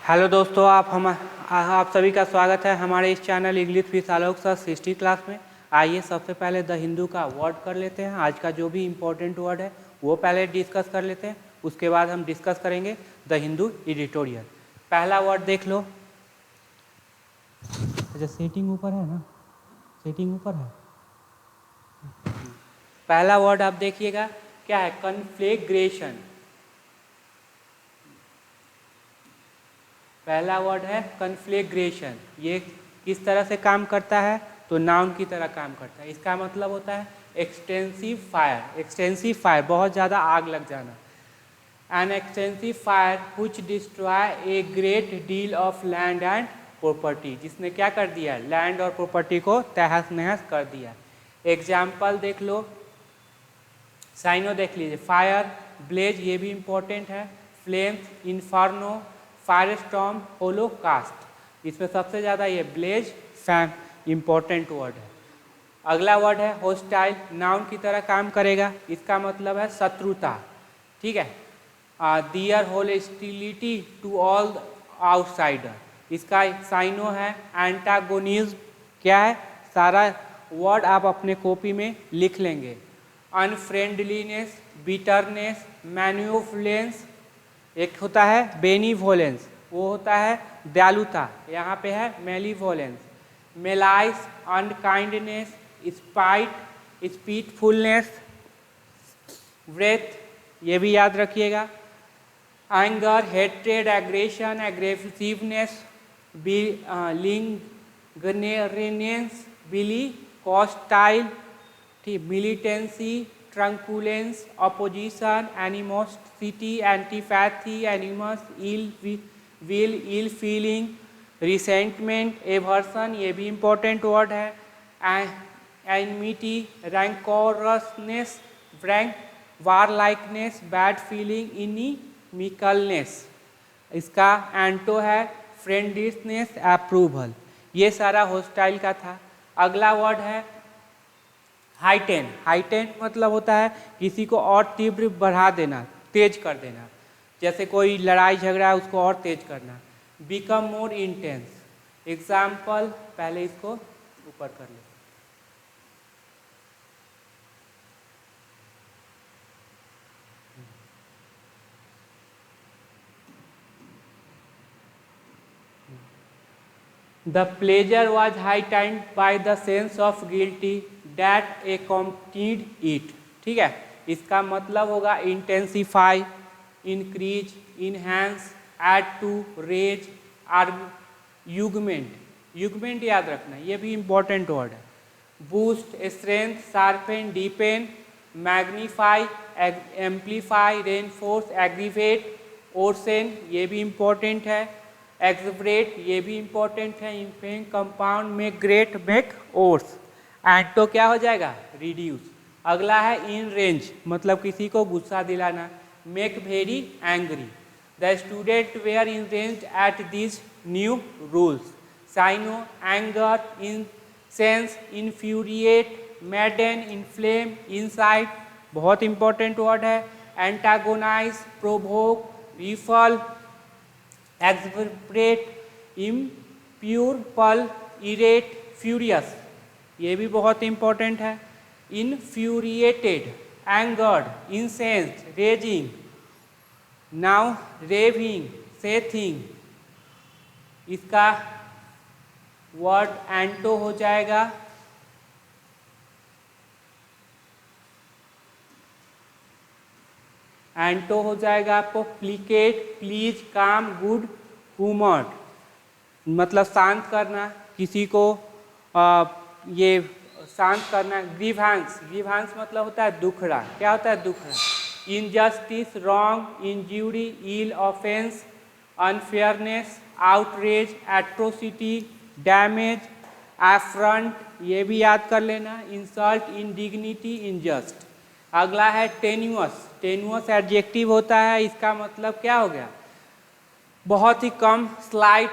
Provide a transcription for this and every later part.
Hello दोस्तों, आप सभी का स्वागत है हमारे इस channel English with Alok sir 60 class में। आइए सबसे पहले द हिंदू का वर्ड कर लेते हैं। आज का जो भी इम्पोर्टेंट वर्ड है वो पहले डिस्कस कर लेते हैं, उसके बाद हम डिस्कस करेंगे द हिंदू एडिटोरियल। पहला वर्ड देख लो। अच्छा, सेटिंग ऊपर है ना, सेटिंग ऊपर है। पहला वर्ड आप देखिएगा क्या है, कन्फ्लेग्रेशन। पहला वर्ड है कन्फ्लेग्रेशन। ये किस तरह से काम करता है, तो नाउन की तरह काम करता है। इसका मतलब होता है एक्सटेंसिव फायर। एक्सटेंसिव फायर, बहुत ज़्यादा आग लग जाना। An extensive fire which destroy a great deal of land and property, जिसने क्या कर दिया, लैंड और प्रॉपर्टी को तहस नहस कर दिया। एग्जाम्पल देख लो, साइनो देख लीजिए, फायर, ब्लेज, ये भी इम्पोर्टेंट है, flames, inferno, fire storm, Holocaust. इसमें सबसे ज़्यादा ये ब्लेज, फैम इम्पोर्टेंट वर्ड है। अगला वर्ड है होस्टाइल। नाउन की तरह काम करेगा। इसका मतलब है शत्रुता, ठीक है। दियर होस्टिलिटी टू ऑल आउटसाइडर। इसका साइनो है एंटागोनिज्म। क्या है, सारा वर्ड आप अपने कॉपी में लिख लेंगे। Unfriendliness, bitterness, मैन्युफुलेंस। एक होता है बेनीवोलेंस, वो होता है दयालुता, यहाँ पे है मेलीवोलेंस। मेलाइस, अनकाइंडनेस, स्पाइट, स्पीटफुलनेस, व्रेथ, ये भी याद रखिएगा। एंगर, हेट्रेड, एग्रेशन, एग्रेसिवनेस, लिंगनेरेनेंस, billy, hostile, militancy, truculence, opposition, animosity, antipathy, animus, ill will, ill feeling, resentment, aversion, ये भी इम्पोर्टेंट वर्ड है। Enmity, rancorousness, warlikeness, bad feeling, inimicalness. इसका एंटो है फ्रेंडलीनेस, अप्रूवल। ये सारा होस्टाइल का था। अगला वर्ड है हाइटेन। हाइटेन मतलब होता है किसी को और तीव्र बढ़ा देना, तेज कर देना। जैसे कोई लड़ाई झगड़ा है उसको और तेज करना। Become more intense. एग्जाम्पल, पहले इसको ऊपर कर ले। The pleasure was heightened by the sense of guilty that accompanied it। ठीक है, इसका मतलब होगा intensify, increase, enhance, add to, raise, augment. Augment याद रखना, ये भी इंपॉर्टेंट वर्ड है। Boost, strength, sharpen, deepen, magnify, amplify, reinforce, aggravate, worsen, ये भी इंपॉर्टेंट है। एक्सब्रेट, ये भी इंपॉर्टेंट है। Inflame, compound, make great, make worse. And तो क्या हो जाएगा, रिड्यूस। अगला है इन रेंज, मतलब किसी को गुस्सा दिलाना। Make very angry. The student were enraged at this new rules. Syno, anger, incense, infuriate, madden, inflame, incite, बहुत इंपॉर्टेंट वर्ड है। Antagonise, provoke, ruffle, exacerbate, impure, pal, irate, furious, ये भी बहुत इंपॉर्टेंट है। Infuriated, angered, incensed, raging, now raving, seething. इसका word एंटो हो जाएगा आपको प्लीकेट, प्लीज, काम, गुड, हुमर्ड, मतलब शांत करना किसी को, ये शांत करना। ग्रीवांस, ग्रीवांस मतलब होता है दुखड़ा। क्या होता है दुखड़ा। Injustice, wrong, injury, ill, offence, unfairness, outrage, atrocity, damage, affront, ये भी याद कर लेना। Insult, indignity, unjust. अगला है टेन्यूअस। टेन्यूअस एडजेक्टिव होता है, इसका मतलब क्या हो गया, बहुत ही कम, स्लाइट,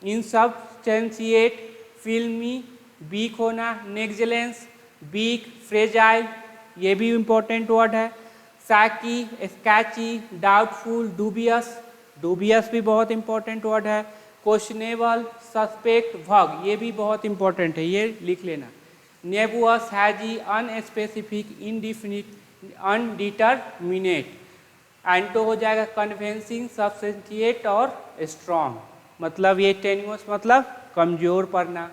इनसब्सटेंशिएट, फिल्मी, वीक होना। नेग्लिजेंस, वीक, फ्रेजाइल, ये भी इम्पोर्टेंट वर्ड है। सैकी, स्कैची, डाउटफुल, डूबियस, डूबियस भी बहुत इंपॉर्टेंट वर्ड है। क्वेश्चनेबल, सस्पेक्ट, वग, ये भी बहुत इंपॉर्टेंट है, ये लिख लेना। नेबुअस, हैजी, अनस्पेसिफिक, इनडिफिनिट, अनडिटरमिनेट। एंटो हो जाएगा कन्वेंसिंग, सब्सटेंशिएट और स्ट्रॉन्ग, मतलब ये टेन्युअस मतलब कमजोर पड़ना।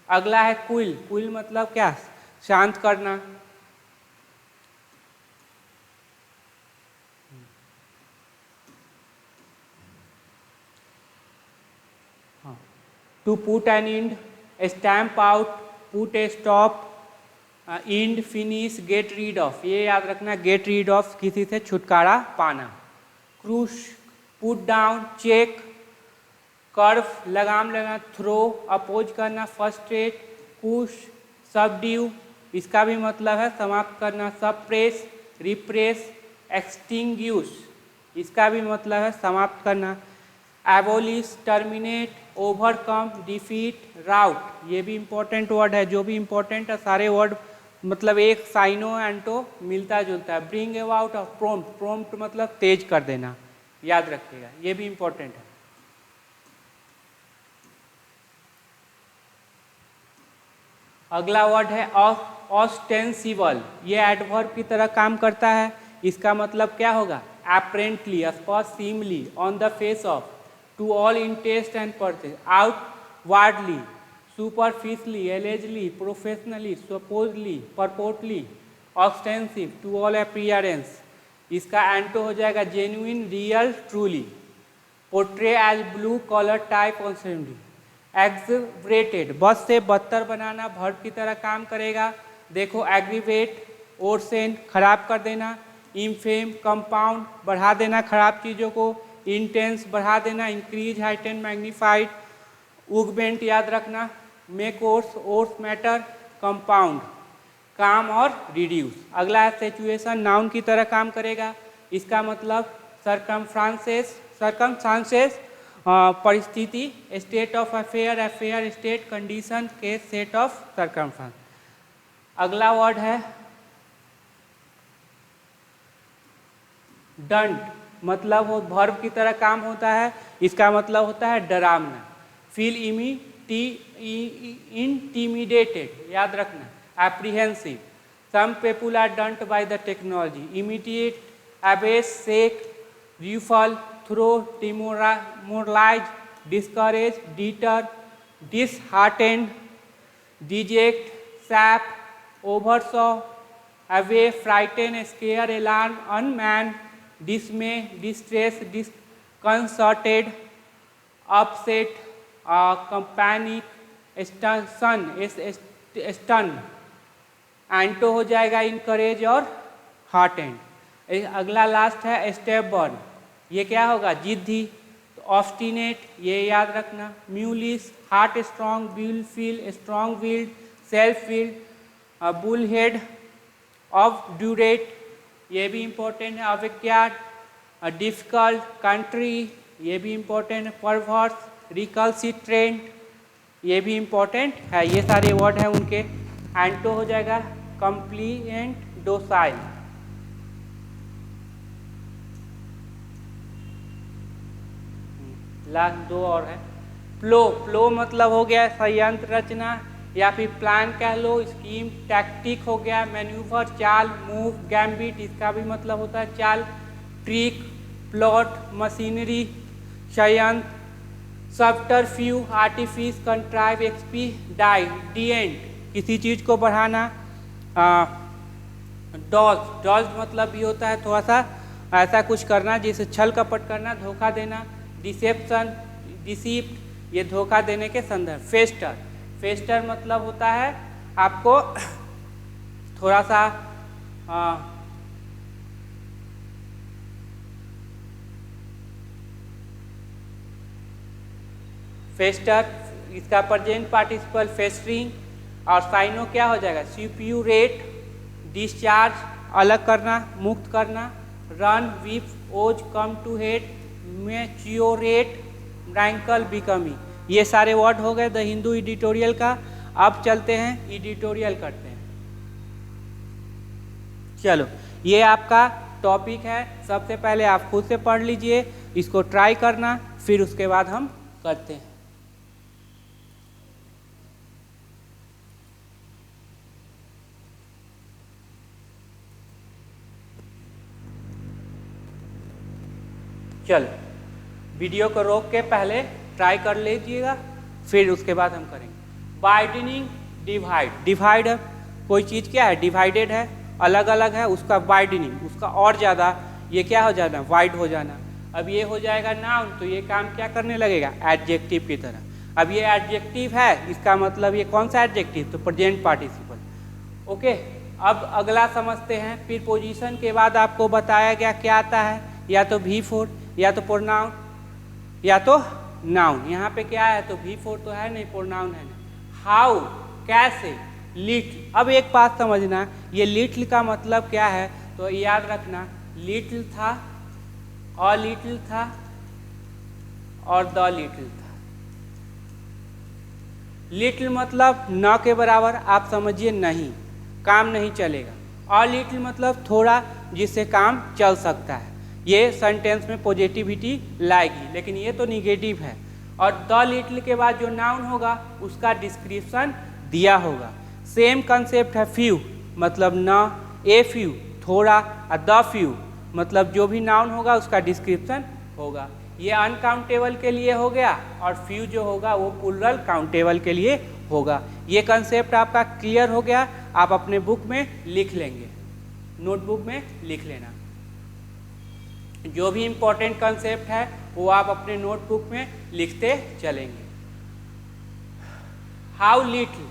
अगला है क्विल, क्विल मतलब क्या, शांत करना। To put an end, stamp out, put a stop, end, finish, get rid of, ये याद रखना, गेट रीड ऑफ किसी से छुटकारा पाना। क्रूश, पुट डाउन, चेक, कर्व, लगाम लगाना, थ्रो, अपोज करना, फ्रस्ट्रेट, पुश, सबड्यू, इसका भी मतलब है समाप्त करना। सप्रेस, रिप्रेस, एक्सटिंग्विश, इसका भी मतलब है समाप्त करना। एबोलिश, टर्मिनेट, ओवरकम, डिफीट, राउट, ये भी इंपॉर्टेंट वर्ड है। जो भी इंपॉर्टेंट है सारे वर्ड मतलब एक साइनो एंटो मिलता जुलता है। Bring about of prompt, prompt मतलब तेज कर देना, याद रखिएगा, ये भी इंपॉर्टेंट है। अगला वर्ड है ऑस्टेंसिबल, ये एडवर्ब की तरह काम करता है। इसका मतलब क्या होगा, एपरेंटली, स्पष्ट, seemingly, on the face of, to all intents and purposes, outwardly, superficially, allegedly, professionally, supposedly, purportedly, ostensive, to all appearance. इसका एंटो हो जाएगा genuine, real, truly. Portray as blue collar type ऑन्सेंडली। एग्जरेटेड, बद से बदतर बनाना, verb की तरह काम करेगा। देखो एग्रीवेट, ओरसेंट, खराब कर देना। इनफेम, कंपाउंड, बढ़ा देना खराब चीज़ों को। इंटेंस, बढ़ा देना। Increase, heighten, magnified. उगमेंट, याद रखना। मेक ओर्स मैटर, कंपाउंड, काम और रिड्यूस। अगला है सिचुएशन, नाउन की तरह काम करेगा। इसका मतलब सरकमस्टांसेस, परिस्थिति, state of affair, affair state, condition, case, set of circumstance. अगला वर्ड है डंट, मतलब वो वर्ब की तरह काम होता है। इसका मतलब होता है डरावना। फील इंटिमिडेटेड, याद रखना। Apprehensive, some people are daunted by the technology. Intimidate, abash, shake, ruffle, throw, demoralise, discourage, deter, disheartened, deject, sap, overawe, frighten, scare, alarm, unman, dismay, distress, disconcerted, upset, cow panic, stun. Anto हो जाएगा encourage और हार्टेंड। अगला last है स्टेबर्न, ये क्या होगा, जिद्दी। तो ऑब्स्टिनेट, ये याद रखना। Mulish, heart strong, wilful, strong willed, self willed, bull head, obdurate, ये भी इंपॉर्टेंट है। अविक्याट, डिफिकल्ट, कंट्री, ये भी इंपॉर्टेंट है। परवर्स, रिकल्सिट्रेंट, ये भी इंपॉर्टेंट है। ये सारे वर्ड हैं उनके। एंटो हो जाएगा कंप्लीएंट, डोसाइल। लास्ट दो और है। प्लो, प्लो मतलब हो गया संयंत्र रचना या फिर प्लान कह लो, स्कीम, टैक्टिक हो गया, मैन्यूवर, चाल, मूव, गैम्बिट, इसका भी मतलब होता है चाल। ट्रिक, प्लॉट, मशीनरी, षड्यंत्र, सबटरफ्यू, आर्टिफिस, कंट्राइव, एक्सपीडिएंट, किसी चीज़ को बढ़ाना। डॉज मतलब भी होता है थोड़ा सा ऐसा कुछ करना जिसे छल कपट करना, धोखा देना। डिसेप्शन, डिसीप्ट, ये धोखा देने के संदर्भ। फेस्टर, फेस्टर मतलब होता है आपको थोड़ा सा फेस्टर, इसका प्रेजेंट पार्टिसिपल फेस्टरिंग। और साइनो क्या हो जाएगा, सुप्यूरेट, डिस्चार्ज, अलग करना, मुक्त करना। रन, विप, ओज, कम टू हेड, मैच्योरेट, रैंकल, बिकमिंग, ये सारे वर्ड हो गए द हिंदू एडिटोरियल का। अब चलते हैं एडिटोरियल करते हैं। चलो, ये आपका टॉपिक है। सबसे पहले आप खुद से पढ़ लीजिए, इसको ट्राई करना, फिर उसके बाद हम करते हैं। चलो वीडियो को रोक के पहले ट्राई कर लीजिएगा, फिर उसके बाद हम करेंगे। वाइडनिंग डिवाइड, डिवाइड है कोई चीज़ क्या है, डिवाइडेड है, अलग अलग है, उसका वाइडनिंग, उसका और ज़्यादा ये क्या हो जाना, वाइड हो जाना। अब ये हो जाएगा नाउन, तो ये काम क्या करने लगेगा, एडजेक्टिव की तरह। अब ये एडजेक्टिव है, इसका मतलब ये कौन सा एडजेक्टिव, तो प्रेजेंट पार्टिसिपल। ओके, अब अगला समझते हैं। प्रीपोजिशन के बाद आपको बताया गया क्या आता है, या तो V4, या तो प्रोनाउन, या तो नाउन। यहाँ पे क्या है, तो V4 तो है नहीं, प्रोनाउन है ना। हाउ, कैसे, लिटिल। अब एक बात समझना, ये लिटिल का मतलब क्या है, तो याद रखना, लिटिल था, अ लिटिल था और द लिटिल था। लिटिल मतलब न के बराबर, आप समझिए नहीं, काम नहीं चलेगा। अ लिटिल मतलब थोड़ा, जिससे काम चल सकता है, ये सेंटेंस में पॉजिटिविटी लाएगी, लेकिन ये तो निगेटिव है। और द लिटिल के बाद जो नाउन होगा उसका डिस्क्रिप्शन दिया होगा। सेम कंसेप्ट है फ्यू, मतलब न, ए फ्यू थोड़ा, और द फ्यू मतलब जो भी नाउन होगा उसका डिस्क्रिप्शन होगा। ये अनकाउंटेबल के लिए हो गया, और फ्यू जो होगा वो प्लूरल काउंटेबल के लिए होगा। ये कंसेप्ट आपका क्लियर हो गया, आप अपने बुक में लिख लेंगे, नोटबुक में लिख लेना। जो भी इम्पोर्टेंट कंसेप्ट है वो आप अपने नोटबुक में लिखते चलेंगे। हाउ लिटिल,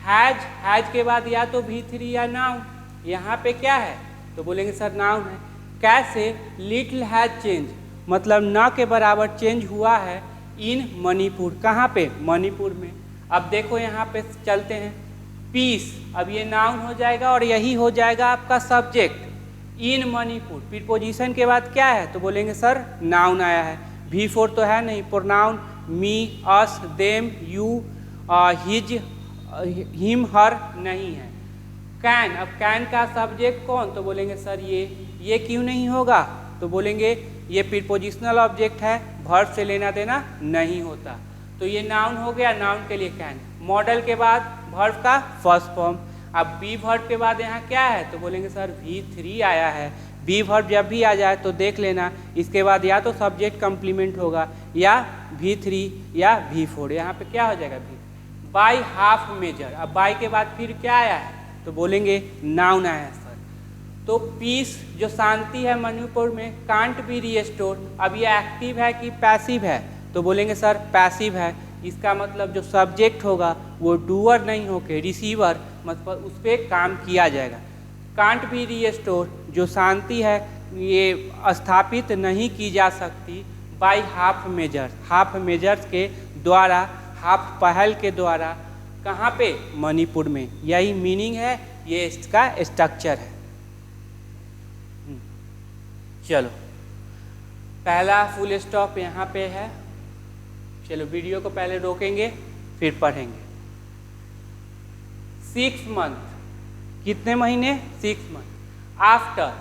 हैज, हैज के बाद या तो V3 या नाउन, यहाँ पे क्या है, तो बोलेंगे सर नाउन है। कैसे, लिटिल हैज चेंज, मतलब न के बराबर चेंज हुआ है इन मणिपुर, कहाँ पे, मणिपुर में। अब देखो यहाँ पे चलते हैं, पीस, अब ये नाउन हो जाएगा और यही हो जाएगा आपका सब्जेक्ट, इन मणिपुर। प्रीपोजिशन के बाद क्या है, तो बोलेंगे सर नाउन आया है। V4 तो है नहीं, pronoun me, us, them, you, his, him, her नहीं है। कैन, अब कैन का सब्जेक्ट कौन, तो बोलेंगे सर ये क्यों नहीं होगा, तो बोलेंगे ये प्रीपोजिशनल ऑब्जेक्ट है, वर्ब से लेना देना नहीं होता, तो ये नाउन हो गया, नाउन के लिए कैन। मॉडल के बाद वर्ब का फर्स्ट फॉर्म। अब बी वर्ब के बाद यहाँ क्या है, तो बोलेंगे सर V3 आया है। बी वर्ब जब भी आ जाए तो देख लेना, इसके बाद या तो सब्जेक्ट कंप्लीमेंट होगा, या V3 या V4। यहाँ पे क्या हो जाएगा, V। बाय हाफ मेजर, अब बाय के बाद फिर क्या आया है, तो बोलेंगे नाउन आया है सर। तो पीस जो शांति है मणिपुर में, कांट बी रीस्टोर, अब ये एक्टिव है कि पैसिव है, तो बोलेंगे सर पैसिव है। इसका मतलब जो सब्जेक्ट होगा वो डूअर नहीं होके रिसीवर, मतलब उस पर काम किया जाएगा। कांट बी रीस्टोर, जो शांति है ये स्थापित नहीं की जा सकती by half measures, half measures के द्वारा, हाफ पहल के द्वारा, कहाँ पे, मणिपुर में। यही मीनिंग है, ये इसका स्ट्रक्चर है। चलो पहला फुल स्टॉप यहाँ पे है। चलो वीडियो को पहले रोकेंगे फिर पढ़ेंगे। 6 मंथ, कितने महीने, 6 मंथ। आफ्टर,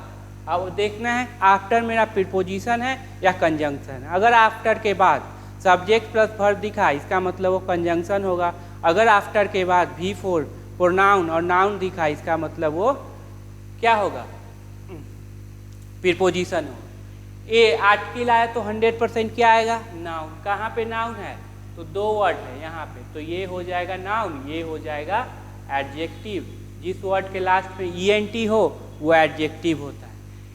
अब देखना है आफ्टर मेरा प्रीपोजिशन है या कंजंक्शन है। अगर आफ्टर के बाद सब्जेक्ट प्लस वर्ब दिखा, इसका मतलब वो कंजंक्शन होगा। अगर आफ्टर के बाद V4 प्रोनाउन और नाउन दिखा, इसका मतलब वो क्या होगा, प्रीपोजिशन होगा। ए आर्टिकल आया तो 100% क्या आएगा, नाउन। कहाँ पे नाउन है, तो 2 वर्ड है यहाँ पे, तो ये हो जाएगा नाउन, ये हो जाएगा एडजेक्टिव। जिस वर्ड के लास्ट में ENT हो वो एडजेक्टिव होता है।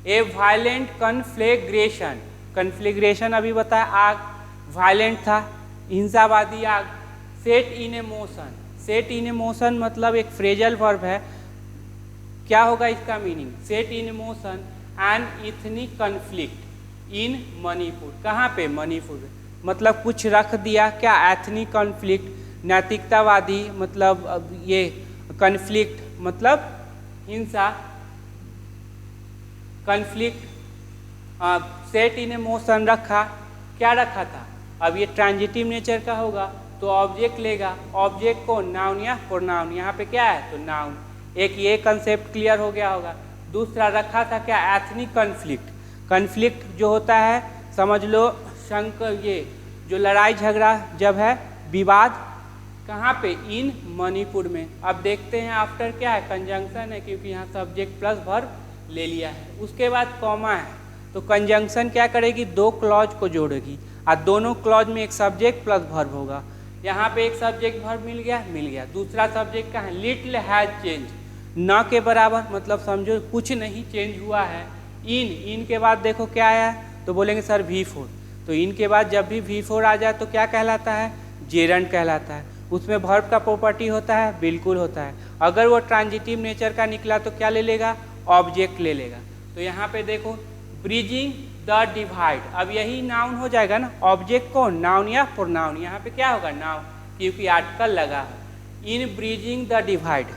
ए वायलेंट कन्फ्लेग्रेशन, कन्फ्लेग्रेशन अभी बताया, आग, वायलेंट था, हिंसावादी आग। सेट इन ए मोशन, सेट इन ए मोशन मतलब एक फ्रेजल वर्ब है। क्या होगा इसका मीनिंग, सेट इन ए मोशन एन इथनिक कन्फ्लिक्ट इन मणिपुर, कहाँ पे, मणिपुर में। मतलब कुछ रख दिया, क्या, एथनिक कॉन्फ्लिक्ट, नैतिकतावादी, मतलब ये कन्फ्लिक्ट मतलब हिंसा, कन्फ्लिक्ट। सेट इन ए मोशन रखा, क्या रखा था, अब ये ट्रांजिटिव नेचर का होगा तो ऑब्जेक्ट लेगा। ऑब्जेक्ट कौन, नाउन या प्रोनाउन, यहाँ पे क्या है, तो नाउन। एक ये कंसेप्ट क्लियर हो गया होगा। दूसरा रखा था क्या, एथनिक कॉन्फ्लिक्ट। कन्फ्लिक्ट जो होता है समझ लो ये जो लड़ाई झगड़ा जब है, विवाद कहाँ पे, इन मणिपुर में। अब देखते हैं आफ्टर क्या है, कंजंक्शन है, क्योंकि यहाँ सब्जेक्ट प्लस वर्ब ले लिया है। उसके बाद कॉमा है, तो कंजंक्शन क्या करेगी, दो क्लॉज को जोड़ेगी और दोनों क्लॉज में एक सब्जेक्ट प्लस वर्ब होगा। यहाँ पे एक सब्जेक्ट वर्ब मिल गया। दूसरा सब्जेक्ट कहाँ है, लिटिल हैज चेंज, न के बराबर, मतलब समझो कुछ नहीं चेंज हुआ है। इन के बाद देखो क्या आया, तो बोलेंगे सर V4। तो इन के बाद जब भी V4 आ जाए तो क्या कहलाता है, जेरंड कहलाता है। उसमें वर्ब का प्रॉपर्टी होता है, बिल्कुल होता है। अगर वो ट्रांजिटिव नेचर का निकला तो क्या ले लेगा, ऑब्जेक्ट ले लेगा। तो यहाँ पे देखो ब्रिजिंग द डिवाइड, अब यही नाउन हो जाएगा ना, ऑब्जेक्ट कौन, नाउन या प्रोनाउन। यहाँ पे क्या होगा, नाउन, क्योंकि आर्टिकल लगा है। इन ब्रिजिंग द डिवाइड,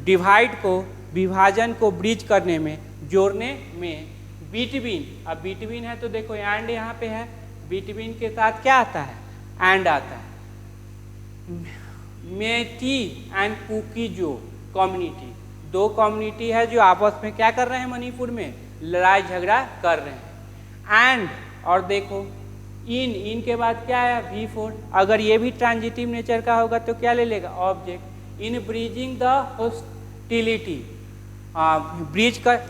डिवाइड को, विभाजन को ब्रिज करने में, जोड़ने में। बिटवीन, अब बिटवीन है तो देखो एंड यहाँ पे है, बिटवीन के साथ क्या आता है, एंड आता है। मेटी एंड कुकी जो कम्युनिटी, दो कम्युनिटी है जो आपस में क्या कर रहे हैं, मणिपुर में लड़ाई झगड़ा कर रहे हैं। एंड, और देखो इन के बाद क्या आया, V4। अगर ये भी ट्रांजिटिव नेचर का होगा तो क्या ले लेगा, object. In bridging the hostility, bridge कर,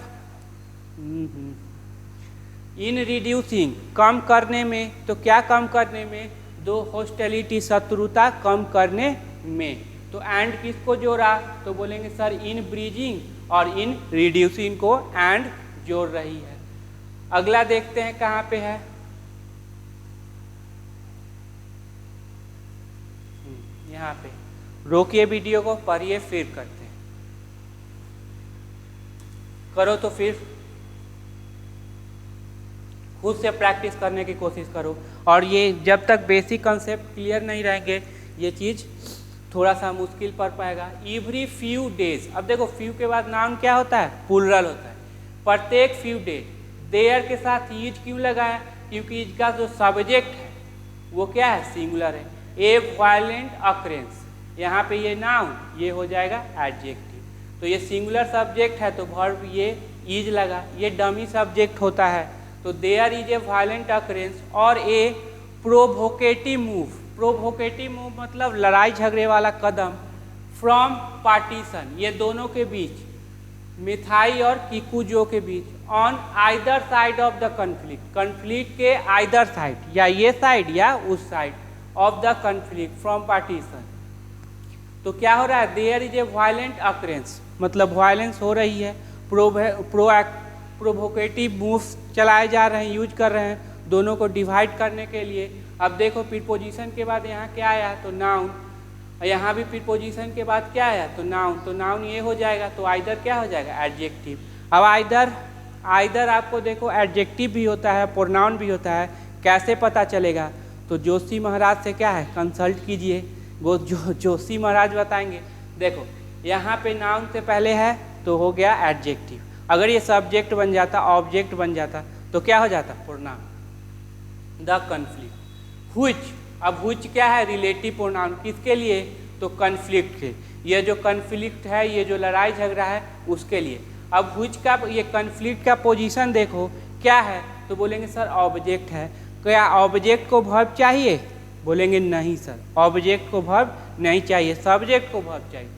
इन रिड्यूसिंग, कम करने में, तो क्या कम करने में, दो हॉस्टिलिटी, शत्रुता कम करने में। तो एंड किसको जोड़ा, तो बोलेंगे सर इन ब्रिजिंग और इन रिड्यूसिंग को एंड जोड़ रही है। अगला देखते हैं कहाँ पे है, यहाँ पे। रोकिए वीडियो को, पढ़िए, फिर करते हैं। करो तो फिर खुद से प्रैक्टिस करने की कोशिश करो। और ये जब तक बेसिक कंसेप्ट क्लियर नहीं रहेंगे ये चीज़ थोड़ा सा मुश्किल पड़ पाएगा। एवरी फ्यू डेज, अब देखो फ्यू के बाद नाउन क्या होता है, प्लूरल होता है। प्रत्येक फ्यू डे, देयर के साथ ईज क्यों लगाया, क्योंकि इसका जो सब्जेक्ट है वो क्या है, सिंगुलर है। ए वायलेंट अक्रेंस, यहाँ पे ये नाउन, ये हो जाएगा एडजेक्टिव। तो ये सिंगुलर सब्जेक्ट है तो वर्ब ये ईज लगा, ये डमी सब्जेक्ट होता है। तो there is a violent occurrence और a provocative move. Provocative move मतलब लड़ाई झगड़े वाला कदम। फ्रॉम पार्टीशन, ये दोनों के बीच, मिथाई और किकुजो के बीच। On either side of the conflict, conflict के आइदर साइड, या ये साइड या उस side of the conflict, from partition. तो क्या हो रहा है, there is a violent occurrence, मतलब वायलेंस हो रही है। प्रोवोकेटिव मूव्स चलाए जा रहे हैं, यूज कर रहे हैं दोनों को डिवाइड करने के लिए। अब देखो प्रीपोजिशन के बाद यहाँ क्या आया, तो नाउन। यहाँ भी प्रीपोजिशन के बाद क्या आया, तो नाउन। तो नाउन ये हो जाएगा, तो आइदर क्या हो जाएगा, एडजेक्टिव। अब आइदर आपको देखो एडजेक्टिव भी होता है, प्रोनाउन भी होता है। कैसे पता चलेगा, तो जोशी महाराज से क्या है, कंसल्ट कीजिए, वो जोशी महाराज बताएंगे। देखो यहाँ पे नाउन से पहले है तो हो गया एडजेक्टिव। अगर ये सब्जेक्ट बन जाता, ऑब्जेक्ट बन जाता, तो क्या हो जाता, प्रोनाउन। द कन्फ्लिक्ट, व्हिच, अब व्हिच क्या है, रिलेटिव प्रोनाउन, किसके लिए, तो कन्फ्लिक्ट के। ये जो कन्फ्लिक्ट है, ये जो लड़ाई झगड़ा है उसके लिए। अब व्हिच का, ये कन्फ्लिक्ट का पोजीशन देखो क्या है, तो बोलेंगे सर ऑब्जेक्ट है। क्या ऑब्जेक्ट को वर्ब चाहिए, बोलेंगे नहीं सर, ऑब्जेक्ट को वर्ब नहीं चाहिए, सब्जेक्ट को वर्ब चाहिए।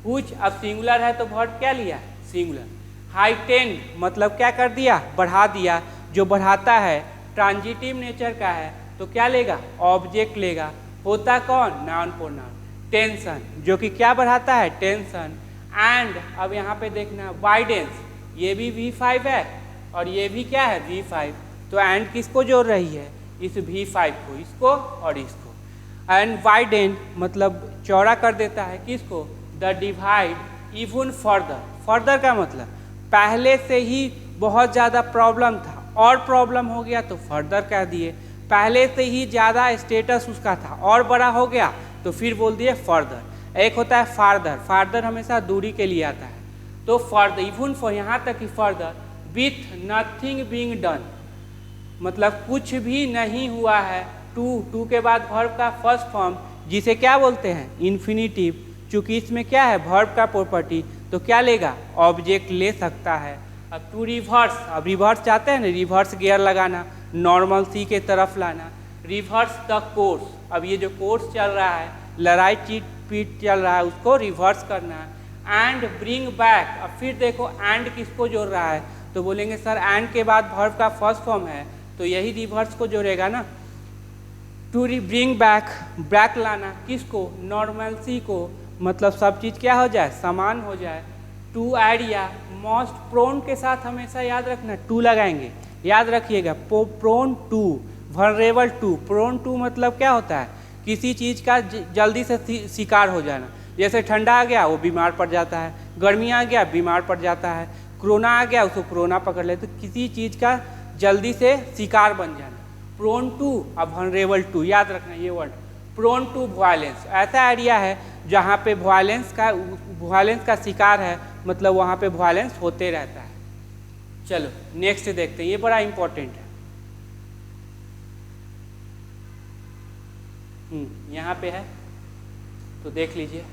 व्हिच अब सिंगुलर है तो वर्ब क्या लिया, सिंगुलर। हाइटेंड मतलब क्या कर दिया, बढ़ा दिया, जो बढ़ाता है ट्रांजिटिव नेचर का है तो क्या लेगा, ऑब्जेक्ट लेगा। होता कौन, नाउन प्रोनाउन। टेंशन, जो कि क्या बढ़ाता है, टेंशन। एंड अब यहाँ पे देखना वाइडेंस, ये भी V5 है और ये भी क्या है, V5। तो एंड किसको जोड़ रही है, इस V5 को, इसको और इसको। एंड वाइडेंड मतलब चौड़ा कर देता है, किसको, the divide even further. Further का मतलब पहले से ही बहुत ज़्यादा प्रॉब्लम था और प्रॉब्लम हो गया तो फर्दर कह दिए। पहले से ही ज़्यादा स्टेटस उसका था और बड़ा हो गया तो फिर बोल दिए फर्दर। एक होता है फार्दर, फार्दर हमेशा दूरी के लिए आता है, तो फर्दर, इवन फॉर, यहाँ तक कि further. With nothing being done मतलब कुछ भी नहीं हुआ है। टू के बाद वर्ब का फर्स्ट फॉर्म जिसे क्या बोलते हैं, इन्फिनिटिव। चूँकि इसमें क्या है, वर्ब का प्रॉपर्टी, तो क्या लेगा, ऑब्जेक्ट ले सकता है। अब टू रिवर्स, अब रिवर्स चाहते हैं ना, रिवर्स गियर लगाना, नॉर्मल सी के तरफ लाना। रिवर्स द कोर्स, अब ये जो कोर्स चल रहा है, लड़ाई चीट पीट चल रहा है, उसको रिवर्स करना है। एंड ब्रिंग बैक, अब फिर देखो एंड किसको जोड़ रहा है, तो बोलेंगे सर एंड के बाद वर्ब का फर्स्ट फॉर्म है तो यही रिवर्स को जोड़ेगा ना। टू ब्रिंग बैक, बैक लाना किसको, नॉर्मलसी को, मतलब सब चीज़ क्या हो जाए, समान हो जाए। टू एरिया, मोस्ट प्रोन के साथ हमेशा याद रखना टू लगाएंगे, याद रखिएगा। Prone to, vulnerable to, prone to मतलब क्या होता है, किसी चीज़ का जल्दी से शिकार हो जाना। जैसे ठंडा आ गया वो बीमार पड़ जाता है, गर्मी आ गया बीमार पड़ जाता है, कोरोना आ गया उसको कोरोना पकड़ ले, तो किसी चीज़ का जल्दी से शिकार बन जाना। प्रोन टू और वनरेबल टू, याद रखना ये वर्ड। प्रोन टू वायलेंस, ऐसा एरिया है जहाँ पे वायलेंस का शिकार है, मतलब वहाँ पे वायलेंस होते रहता है। चलो नेक्स्ट देखते हैं, ये बड़ा इंपॉर्टेंट है। यहाँ पे है तो देख लीजिए,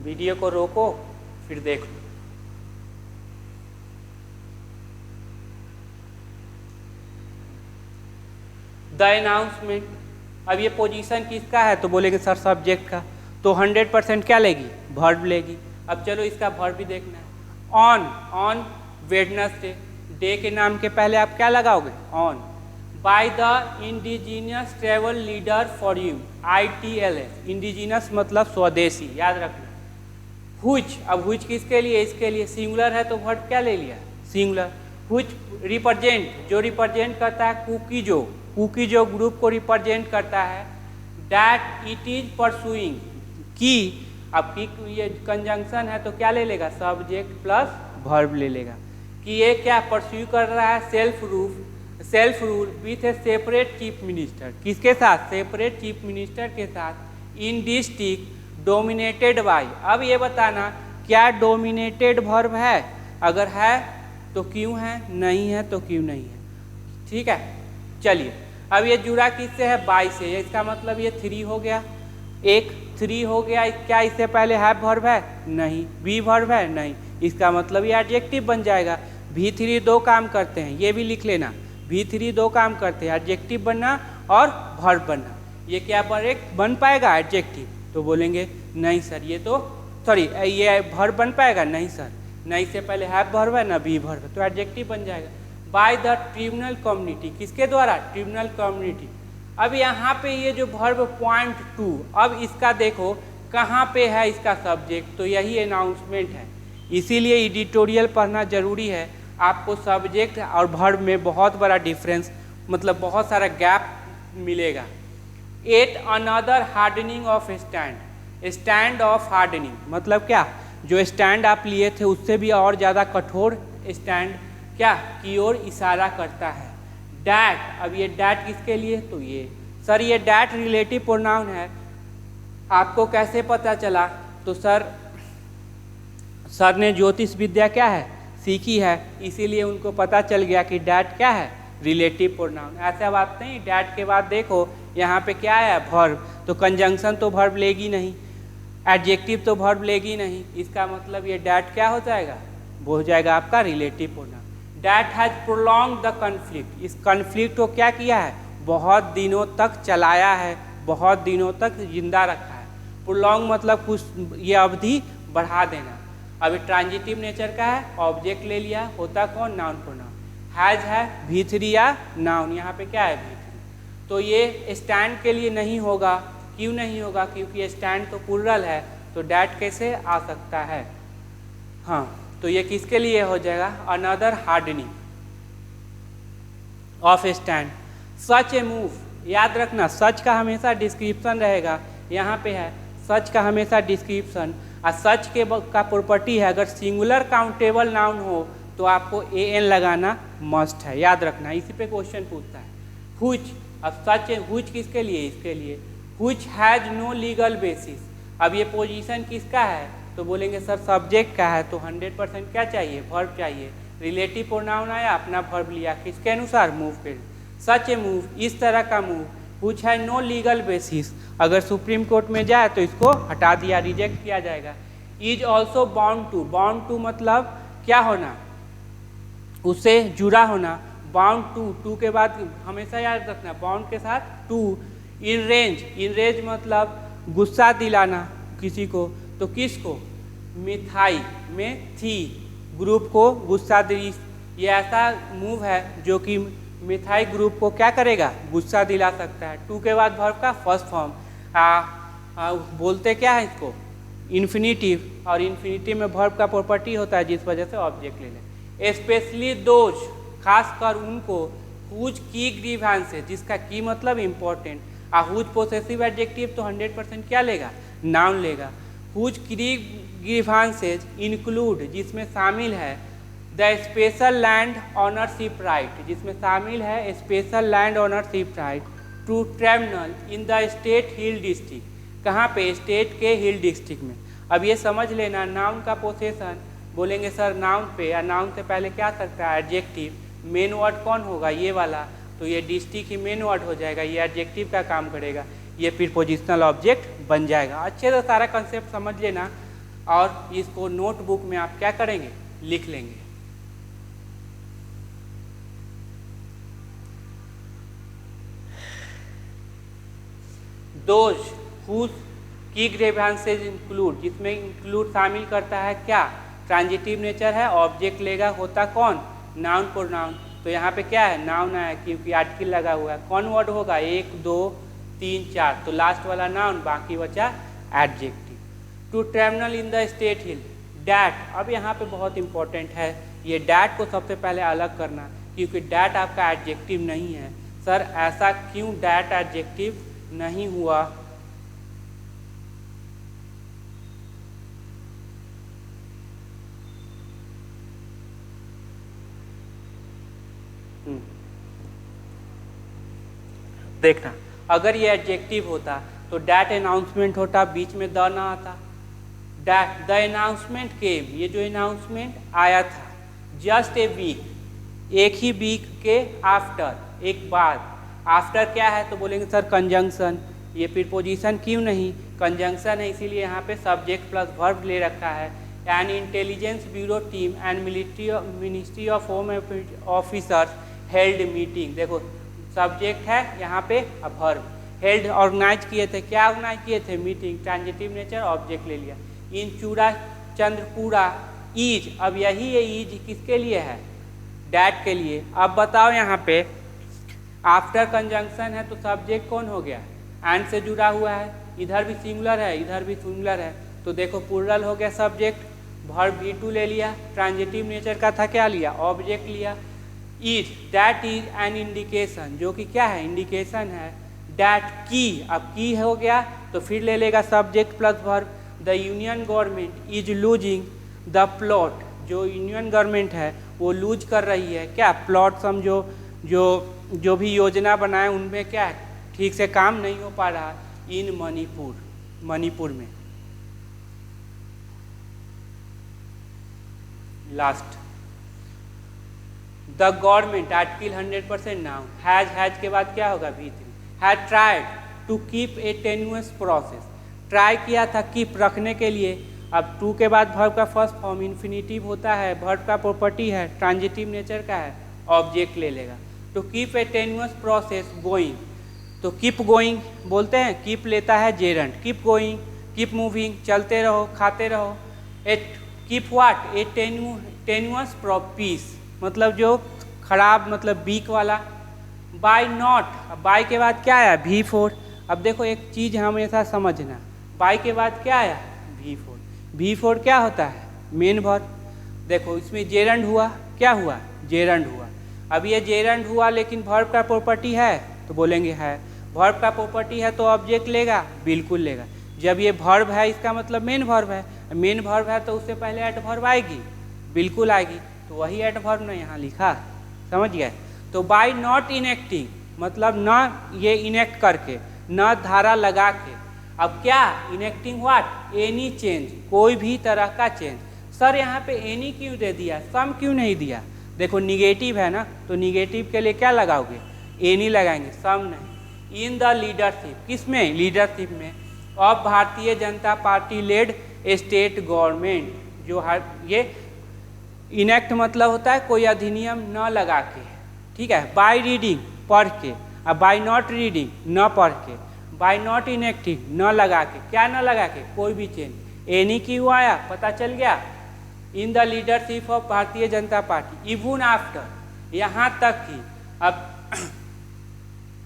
वीडियो को रोको फिर देख लो। द अनाउंसमेंट, अब ये पोजीशन किसका है, तो बोलेंगे सर सब्जेक्ट का, तो 100% क्या लेगी, वर्ब लेगी। अब चलो इसका वर्ब भी देखना है। ऑन वेडनेसडे, डे के नाम के पहले आप क्या लगाओगे, on. By the indigenous travel leader for you, ITLS, indigenous मतलब स्वदेशी, याद रखना। हुच, अब हुच किसके लिए, इसके लिए, सिंगुलर है तो वर्ब क्या ले लिया, सिंगुलर। हुच रिप्रेजेंट, जो रिप्रेजेंट करता है कुकीजो ग्रुप को रिप्रेजेंट करता है। दैट इट इज परसुइंग, की, अब की ये कंजंक्शन है तो क्या ले लेगा, सब्जेक्ट प्लस वर्ब ले लेगा। कि ये क्या परस्यू कर रहा है, self rule with A separate chief minister, किसके साथ, सेपरेट चीफ मिनिस्टर के साथ। इन डिस्ट्रिक्ट डोमिनेटेड बाय, अब ये बताना क्या डोमिनेटेड वर्ब है, अगर है तो क्यों है, नहीं है तो क्यों नहीं है, ठीक है। चलिए अब ये जुड़ा किससे है, बाय से, इसका मतलब ये 3 हो गया, एक 3 हो गया। क्या इससे पहले हैव वर्ब है, नहीं। बी वर्ब है, नहीं, इसका मतलब ये एडजेक्टिव बन जाएगा। V3 2 काम करते हैं, ये भी लिख लेना, V3 2 काम करते हैं, एडजेक्टिव बनना और वर्ब बनना। ये क्या बन पाएगा एडजेक्टिव, तो बोलेंगे नहीं सर ये तो सॉरी ये वर्ब बन पाएगा, नहीं सर, नहीं से पहले हैव वर्ब है ना बी वर्ब है, तो एडजेक्टिव बन जाएगा। बाय द ट्रिब्यूनल कम्युनिटी, किसके द्वारा, ट्रिब्यूनल कम्युनिटी। अब यहाँ पे ये जो वर्ब पॉइंट टू, अब इसका देखो कहाँ पे है इसका सब्जेक्ट, तो यही अनाउंसमेंट है। इसीलिए एडिटोरियल पढ़ना जरूरी है, आपको सब्जेक्ट और वर्ब में बहुत बड़ा डिफरेंस, मतलब बहुत सारा गैप मिलेगा। At another hardening of stand of hardening, मतलब क्या, जो स्टैंड आप लिए थे उससे भी और ज़्यादा कठोर स्टैंड क्या की ओर इशारा करता है। डैट, अब ये डैट किसके लिए, तो ये सर ये डैट रिलेटिव प्रोनाउन है, आपको कैसे पता चला, तो सर ने ज्योतिष विद्या क्या है, सीखी है, इसीलिए उनको पता चल गया कि डैट क्या है, रिलेटिव प्रोनाउन। ऐसा बात नहीं, डैट के बाद देखो यहाँ पे क्या है, वर्ब, तो कंजंक्शन तो वर्ब लेगी नहीं, एडजेक्टिव तो वर्ब लेगी नहीं, इसका मतलब ये डैट क्या हो जाएगा, वो हो जाएगा आपका relative pronoun. That has prolong the conflict, इस कन्फ्लिक्ट को क्या किया है, बहुत दिनों तक चलाया है, बहुत दिनों तक जिंदा रखा है। प्रोलॉन्ग मतलब कुछ ये अवधि बढ़ा देना। अभी ट्रांजिटिव नेचर का है, ऑब्जेक्ट ले लिया, होता कौन, नाउन प्रोनाउन। हैज है V3 या नाउन, यहाँ पे क्या है V3, तो ये स्टैंड के लिए नहीं होगा, क्यों नहीं होगा, क्योंकि स्टैंड तो प्लुरल है, तो डैट कैसे आ सकता है, हाँ, तो ये किसके लिए हो जाएगा, another hardening of stand. Such A move, याद रखना सच का हमेशा डिस्क्रिप्शन रहेगा, यहाँ पे है सच का हमेशा डिस्क्रिप्शन, और सच के का प्रॉपर्टी है अगर सिंगुलर काउंटेबल नाउन हो तो आपको AN लगाना मस्ट है, याद रखना, इसी पे क्वेश्चन पूछता है। हुच, अब सच हुच किसके लिए, इसके लिए। Which has no legal basis, अब ये पोजीशन किसका है, तो बोलेंगे सर सब्जेक्ट का है, तो 100% क्या चाहिए, वर्ब चाहिए। रिलेटिव प्रोनाउन आया, अपना वर्ब लिया, किसके अनुसार, मूव के। सच ए मूव, इस तरह का मूव। हुच है नो लीगल बेसिस, अगर सुप्रीम कोर्ट में जाए तो इसको हटा दिया, रिजेक्ट किया जाएगा। इज ऑल्सो बाउंड टू मतलब क्या होना, उससे जुड़ा होना, बाउंड टू, टू के बाद हमेशा याद रखना बाउंड के साथ टू, इन रेंज मतलब गुस्सा दिलाना किसी को, तो किसको, मिथाई में थी ग्रुप को गुस्सा दिली, ये ऐसा मूव है जो कि मिथाई ग्रुप को क्या करेगा, गुस्सा दिला सकता है। टू के बाद वर्ब का फर्स्ट फॉर्म, बोलते क्या है इसको, इन्फिनिटिव, और इन्फिनिटिव में वर्ब का प्रॉपर्टी होता है जिस वजह से ऑब्जेक्ट ले लें। स्पेशली दोज, खासकर उनको, हुज की ग्रीवांसेस, जिसका की मतलब इम्पोर्टेंट, हुज पोसेसिव एडजेक्टिव तो 100% क्या लेगा, नाउन लेगा। हुज की ग्रीवांसेस इंक्लूड, जिसमें शामिल है the special land ownership right, जिसमें शामिल है special land ownership right to tribunal in the state hill district, कहाँ पे, स्टेट के हिल डिस्ट्रिक्ट में। अब ये समझ लेना, नाउन का पोसेशन बोलेंगे सर नाउन पे, या नाउन से पहले क्या आ सकता है, एडजेक्टिव। मेन वर्ड कौन होगा, ये वाला, तो ये डिस्ट्रिक्ट ही मेन वर्ड हो जाएगा, ये एडजेक्टिव का काम करेगा, ये फिर पोजिशनल ऑब्जेक्ट बन जाएगा। अच्छे से सारा कंसेप्ट समझ लेना और इसको नोटबुक में आप क्या करेंगे, लिख लेंगे। दोज हुज की ग्रीवांसेस इंक्लूड, जिसमें इंक्लूड शामिल करता है क्या, ट्रांजिटिव नेचर है, ऑब्जेक्ट लेगा, होता कौन, नाउन प्रोनाउन, तो यहाँ पे क्या है, नाउन है क्योंकि आर्टिकल लगा हुआ है। कौन वर्ड होगा, 1 2 3 4, तो लास्ट वाला नाउन, बाकी बचा adjective. To tribunal in the state hill, that, अब यहाँ पे बहुत इंपॉर्टेंट है, ये डैट को सबसे पहले अलग करना, क्योंकि डैट आपका एडजेक्टिव नहीं है। सर ऐसा क्यों डैट एडजेक्टिव नहीं हुआ, देखना, अगर ये एडजेक्टिव होता तो डैट अनाउंसमेंट होता, बीच में द ना आता। डैट द अनाउंसमेंट केम, ये जो अनाउंसमेंट आया था, जस्ट ए वीक, एक ही वीक के आफ्टर, एक बाद। आफ्टर क्या है तो बोलेंगे सर कंजंक्शन, ये प्रीपोजिशन क्यों नहीं, कंजंक्शन है इसीलिए यहाँ पे सब्जेक्ट प्लस वर्ब ले रखा है। N intelligence bureau team and ministry of home officers held meeting, देखो सब्जेक्ट है यहाँ पे, अब वर्ब, हेल्ड ऑर्गेनाइज किए थे, क्या ऑर्गेनाइज किए थे, मीटिंग, ट्रांजिटिव नेचर, ऑब्जेक्ट ले लिया। इन चूड़ा चंद्रपुरा, ईज, अब यही ये ईज किसके लिए है, डैट के लिए। अब बताओ यहाँ पे आफ्टर कंजंक्शन है तो सब्जेक्ट कौन हो गया, एंड से जुड़ा हुआ है, इधर भी सिंगुलर है इधर भी सिंगुलर है, तो देखो प्लूरल हो गया सब्जेक्ट, वर्ब V2 ले लिया, ट्रांजिटिव नेचर का था क्या लिया, ऑब्जेक्ट लिया। Is, that is an indication, जो कि क्या है, इंडिकेशन है। डैट की, अब की हो गया तो फिर ले लेगा subject plus verb. The union government is losing the plot, जो यूनियन गवर्नमेंट है वो लूज कर रही है क्या, प्लॉट समझो, जो भी योजना बनाए उनमें क्या है, ठीक से काम नहीं हो पा रहा। इन मणिपुर, मणिपुर में। Last, the government, article 100% noun, has के बाद क्या होगा, V3, has tried to keep a tenuous process, try किया था कीप रखने के लिए। अब टू के बाद वर्ब का फर्स्ट फॉर्म इन्फिनिटिव होता है, वर्ब का प्रॉपर्टी है, ट्रांजिटिव नेचर का है, ऑब्जेक्ट ले लेगा। तो keep a tenuous process going, तो कीप गोइंग बोलते हैं, कीप लेता है gerund, keep going, keep moving, चलते रहो, खाते रहो। At keep what, a tenuous peace, मतलब जो खराब, मतलब वीक वाला। बाय नॉट, बाय के बाद क्या आया, V4। अब देखो एक चीज़ हमेशा समझना, बाय के बाद क्या आया, V4। V4 क्या होता है, मेन वर्ब। देखो इसमें जेरंड हुआ, क्या हुआ, जेरंड हुआ। अब ये जेरंड हुआ लेकिन वर्ब का प्रॉपर्टी है तो बोलेंगे है, वर्ब का प्रॉपर्टी है तो ऑब्जेक्ट लेगा, बिल्कुल लेगा। जब ये वर्ब है इसका मतलब मेन वर्ब है, मेन वर्ब है तो उससे पहले एडवर्ब आएगी, बिल्कुल आएगी, तो वही एडवर्ब ने यहाँ लिखा, समझ गए। तो बाय नॉट इनेक्टिंग मतलब न ये इनेक्ट करके, न धारा लगा के। अब क्या, इनेक्टिंग व्हाट, एनी चेंज, कोई भी तरह का चेंज। सर यहाँ पे एनी क्यों दे दिया, सम क्यों नहीं दिया, देखो निगेटिव है ना, तो निगेटिव के लिए क्या लगाओगे, एनी लगाएंगे, सम नहीं। इन द लीडरशिप, किस में, लीडरशिप में, of Bharatiya Janata party lead state government, जो ये इनेक्ट मतलब होता है कोई अधिनियम न लगा के, ठीक है। बाय रीडिंग पढ़ के, अब बाय नॉट रीडिंग न पढ़ के, बाय नॉट इनेक्टिंग न लगा के, क्या न लगा के, कोई भी चेंज। एनी क्यों आया पता चल गया, in the leadership of Bharatiya Janata party even after, यहाँ तक कि अब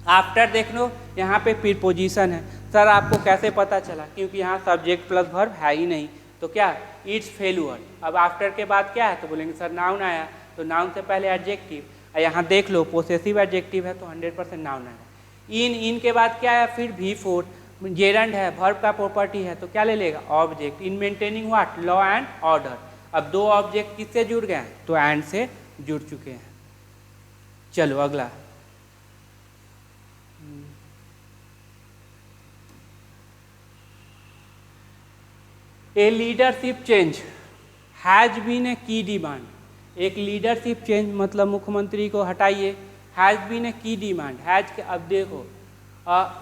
आफ्टर देख लो यहाँ पे प्रीपोजिशन है। सर आपको कैसे पता चला, क्योंकि यहाँ सब्जेक्ट प्लस वर्ब है ही नहीं, तो क्या इट्स फेल्यूअर। अब आफ्टर के बाद क्या है तो बोलेंगे सर नाउन आया, तो नाउन से पहले एडजेक्टिव। यहाँ देख लो पोसेसिव एडजेक्टिव है तो 100% नाउन आएगा। इन के बाद क्या है फिर V4 जेरंड है, वर्ब का प्रॉपर्टी है, तो क्या ले लेगा object. In maintaining what law and order. अब दो ऑब्जेक्ट किससे जुड़ गए हैं तो एंड से जुड़ चुके हैं। चलो अगला, a leadership change has been a key demand. एक लीडरशिप चेंज मतलब मुख्यमंत्री को हटाइए, has been a key demand. Has के अब देखो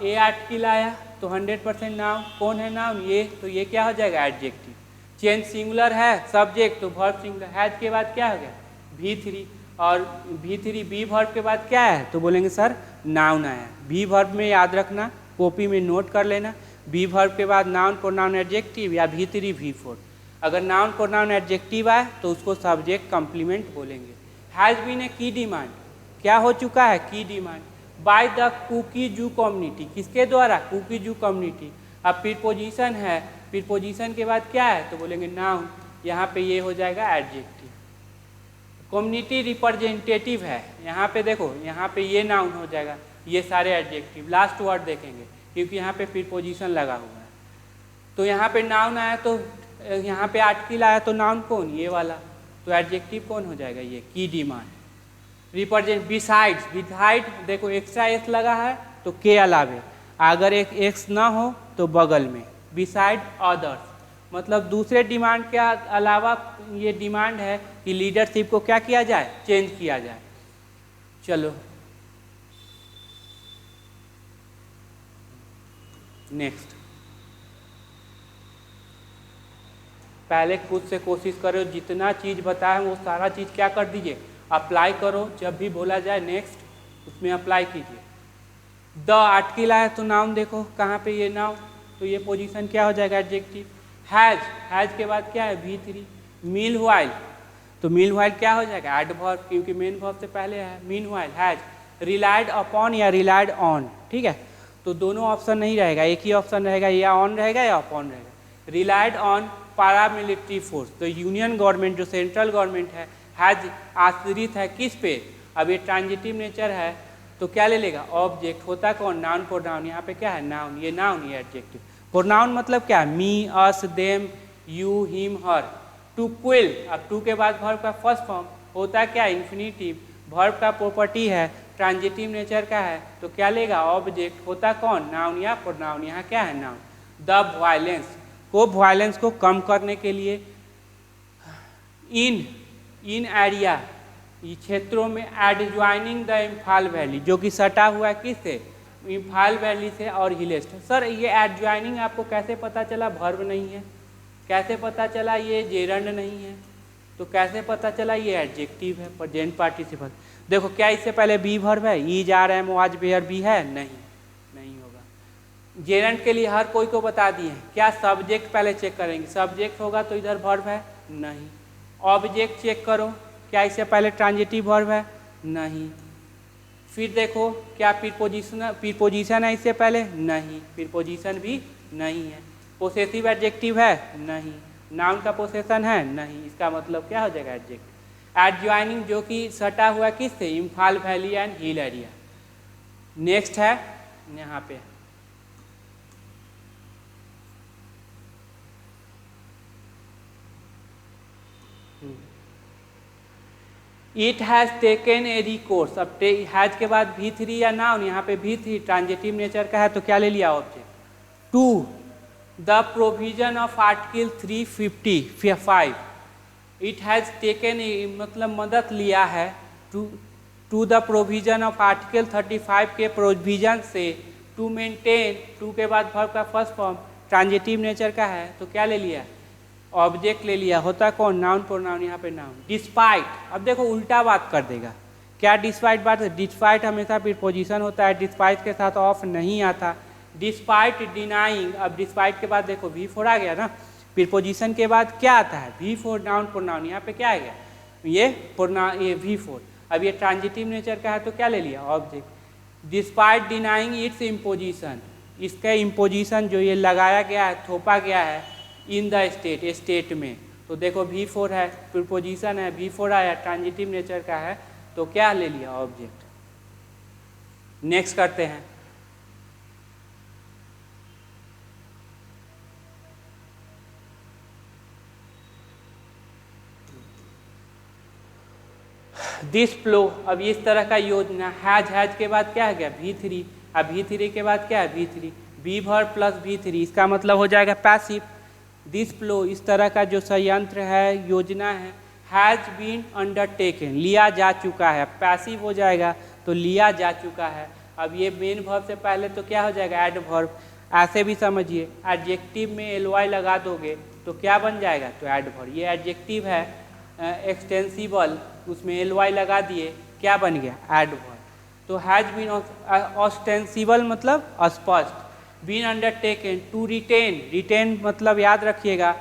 ए आर्टिकल आया तो 100% नाउन। कौन है नाउन ये, तो ये क्या हो जाएगा एडजेक्टिव। चेंज सिंगुलर है, सब्जेक्ट तो वर्ब सिंगुलर। हैज के बाद क्या हो गया V3, और V3 बी वर्ब के बाद क्या है तो बोलेंगे सर नाउन आया। बी वर्ब में याद रखना, कॉपी में नोट कर लेना, बी वर्ब के बाद नाउन प्रोनाउन एडजेक्टिव या V3 V4। अगर नाउन प्रोनाउन एडजेक्टिव आए तो उसको सब्जेक्ट कम्प्लीमेंट बोलेंगे। Has been a key demand, क्या हो चुका है की डिमांड बाय द कुकी जू कम्युनिटी। किसके द्वारा कुकी जू कम्युनिटी। अब प्रीपोजिशन है, प्रीपोजिशन के बाद क्या है तो बोलेंगे नाउन, यहाँ पे ये हो जाएगा एडजेक्टिव। कम्युनिटी रिप्रेजेंटेटिव है, यहाँ पे देखो यहाँ पे ये नाउन हो जाएगा, ये सारे एडजेक्टिव। लास्ट वर्ड देखेंगे क्योंकि यहाँ पे प्रीपोजिशन लगा हुआ है। तो यहाँ पे नाउन आया तो यहाँ पे आर्टिकल आया तो नाउन कौन ये वाला, तो एडजेक्टिव कौन हो जाएगा ये की डिमांड। रिप्रेजेंट बिसाइड्स, बिसाइड देखो एक्स्ट्रा एस लगा है तो के अलावे, अगर एक एक्स ना हो तो बगल में। बिसाइड अदर्स मतलब दूसरे डिमांड के अलावा ये डिमांड है कि लीडरशिप को क्या किया जाए चेंज किया जाए। चलो नेक्स्ट, पहले खुद से कोशिश करो जितना चीज़ बताया वो सारा चीज़ क्या कर दीजिए अप्लाई करो। जब भी बोला जाए नेक्स्ट उसमें अप्लाई कीजिए। द आर्टिकल आया तो नाउन देखो कहाँ पे ये नाउन, तो ये पोजीशन क्या हो जाएगा एडजेक्टिव। हैज, हैज के बाद क्या है V3। मील वाइल, तो मील वाइल क्या हो जाएगा एडवर्ब क्योंकि मेन वर्ब से पहले है। Mean while has relied upon या रिलाइड ऑन, ठीक है। तो दोनों ऑप्शन नहीं रहेगा, एक ही ऑप्शन रहेगा, या ऑन रहेगा या अपॉन रहेगा। रिलाइड ऑन पैरामिलिट्री फोर्स, तो यूनियन गवर्नमेंट जो सेंट्रल गवर्नमेंट है हैज आश्रित है किस पे, अब ये ट्रांजिटिव नेचर है तो क्या ले लेगा ऑब्जेक्ट। होता कौन नाउन प्रोनाउन, यहाँ पे क्या है नाउन, ये नाउन ये एडजेक्टिव। प्रोनाउन मतलब क्या me us them you him her. To quell, अब टू के बाद वर्ब का फर्स्ट फॉर्म होता है क्या इन्फिनिटिव। वर्ब का प्रॉपर्टी है ट्रांजिटिव नेचर का है तो क्या लेगा ऑब्जेक्ट। होता कौन नाउन या प्रोनाउन, यहाँ क्या है नाउन। द वायलेंस को, वायलेंस को कम करने के लिए इन एरिया क्षेत्रों में एडजॉइनिंग द इम्फाल वैली, जो कि सटा हुआ है किससे इम्फाल वैली से और हिलेस्ट। सर ये एडजॉइनिंग आपको कैसे पता चला, वर्ब नहीं है। कैसे पता चला ये जेरंड नहीं है, तो कैसे पता चला ये एडजेक्टिव है प्रेजेंट पार्टिसिपल। देखो क्या इससे पहले बी वर्ब है, is are am was were be है, नहीं होगा। जेरंड के लिए हर कोई को बता दिए हैं। क्या सब्जेक्ट पहले चेक करेंगे, सब्जेक्ट होगा तो इधर वर्ब है नहीं। ऑब्जेक्ट चेक करो, क्या इससे पहले ट्रांजिटिव वर्ब है नहीं। फिर देखो क्या प्रीपोजिशन है इससे पहले नहीं, प्रीपोजिशन भी नहीं है। पोसेसिव एडजेक्टिव है नहीं, नाउन का पोसेशन है नहीं, इसका मतलब क्या हो जाएगा एडजेक्टिव। एडजॉइनिंग जो कि सटा हुआ किससे Imphal valley and hill area. Next है यहाँ पे it has taken a recourse. अब हैज के बाद V3 या नाउन, यहाँ पे V3 ट्रांजिटिव नेचर का है तो क्या ले लिया object. To the provision of article 355 it has taken मतलब मदद लिया है to the provision of article 35 के प्रोविजन से टू मेंटेन। टू के बाद वर्ब का फर्स्ट फॉर्म ट्रांजिटिव नेचर का है तो क्या ले लिया ऑब्जेक्ट ले लिया, होता कौन, नाउन प्रोनाउन, यहाँ पे नाउन। डिस्पाइट, अब देखो उल्टा बात कर देगा, क्या डिस्पाइट बात है, डिस्पाइट हमेशा प्रीपोजिशन होता है, डिस्पाइट के साथ ऑफ नहीं आता। डिस्पाइट डिनाइंग, अब डिस्पाइट के बाद देखो V4 आ गया ना, प्रीपोजिशन के बाद क्या आता है, V4 नाउन प्रोनाउन, यहाँ पे क्या आ गया, ये V4। अब ये ट्रांजिटिव नेचर का है तो क्या ले लिया, object. Despite denying it's imposition, इसका इम्पोजिशन जो ये लगाया गया है, थोपा गया है इन द स्टेट, स्टेट में, तो देखो V4 है, प्रीपोजिशन है, V4 आया, ट्रांजिटिव नेचर का है, तो क्या ले लिया, ऑब्जेक्ट। नेक्स्ट करते हैं, दिस फ्लो, अब इस तरह का योजना, हैज के बाद क्या है गया, V3, अब V3 के बाद क्या है, V3, B verb plus V3, इसका मतलब हो जाएगा पैसिव। दिस फ्लो, इस तरह का जो संयंत्र है, योजना है, हैज बीन अंडरटेकन, लिया जा चुका है, पैसिव हो जाएगा तो लिया जा चुका है। अब ये मेन वर्ब से पहले तो क्या हो जाएगा, एडवर्ब, ऐसे भी समझिए, एडजेक्टिव में ly लगा दोगे तो क्या बन जाएगा, तो एडवर्ब। ये एडजेक्टिव है एक्सटेंसिबल, उसमें ly लगा दिए, क्या बन गया, एडवर्ब। तो हैज बीन ऑस्टेंसिबल मतलब स्पष्ट, been undertaken to retain, retain मतलब याद रखिएगा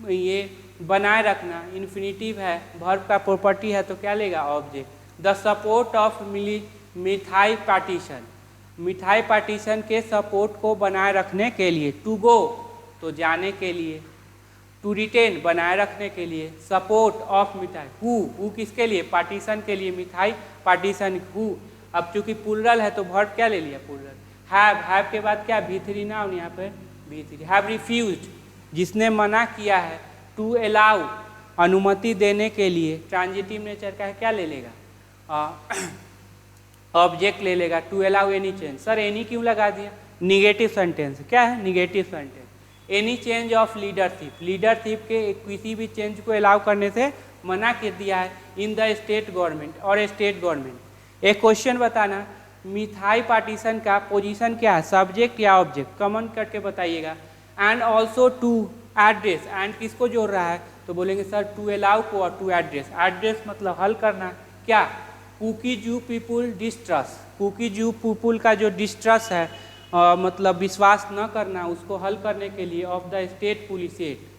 ये बनाए रखना, इन्फिनिटिव है, वर्ब का प्रॉपर्टी है तो क्या लेगा, object. The support of Meitei partition, Meitei partition के सपोर्ट को बनाए रखने के लिए, टू गो तो जाने के लिए, टू रिटेन बनाए रखने के लिए, सपोर्ट ऑफ मिथाई, हु किसके लिए, पार्टीशन के लिए, मिथाई पार्टीशन हु। अब चूंकि प्लूरल है तो वर्ब क्या ले लिया, प्लूरल। हैव के बाद क्या, V3 नाउन, यहाँ पे V3। हैव रिफ्यूज्ड, जिसने मना किया है, टू अलाउ अनुमति देने के लिए, ट्रांजिटिव नेचर का है, क्या ले लेगा, ऑब्जेक्ट ले लेगा, to allow any change. Sir any क्यों लगा दिया, निगेटिव सेंटेंस, क्या है, negative sentence. Any change of leadership, leadership के किसी भी चेंज को अलाउ करने से मना कर दिया है, इन द स्टेट गवर्नमेंट और स्टेट गवर्नमेंट। एक क्वेश्चन बताना, मिथाई पार्टीशन का पोजीशन क्या है, सब्जेक्ट या ऑब्जेक्ट, कमेंट करके बताइएगा। एंड ऑल्सो टू एड्रेस, एंड किसको जोड़ रहा है, तो बोलेंगे सर टू अलाउ को और टू एड्रेस। एड्रेस मतलब हल करना, क्या, कुकी जू पीपुल डिस्ट्रस्ट, कुकी जू पीपुल का जो डिस्ट्रस्ट है मतलब विश्वास न करना, उसको हल करने के लिए of the state police at.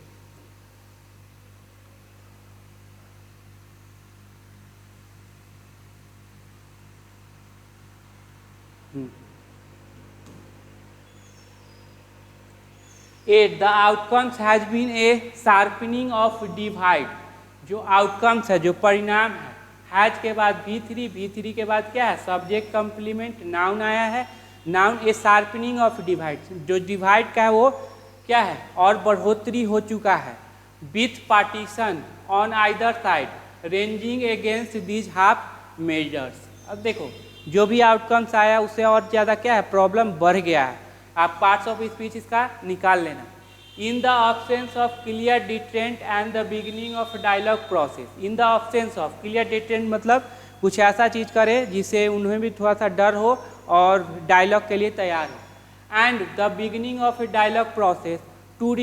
The outcomes has been a sharpening of divide, जो आउटकम्स है, जो परिणाम है, हैज के बाद V3 के बाद क्या है, सब्जेक्ट कंप्लीमेंट नाउन आया है, noun A sharpening of divide, जो डिवाइड का है वो क्या है, और बढ़ोतरी हो चुका है, with partition on either side ranging against these half measures. अब देखो जो भी आउटकम्स आया उससे और ज़्यादा क्या है, प्रॉब्लम बढ़ गया है। आप पार्ट्स ऑफ स्पीच इसका निकाल लेना। In the absence of clear deterrent and the beginning of dialogue process, in the absence of clear deterrent मतलब कुछ ऐसा चीज़ करे जिससे उन्हें भी थोड़ा सा डर हो और डायलॉग के लिए तैयार हो। And the beginning of dialogue process, to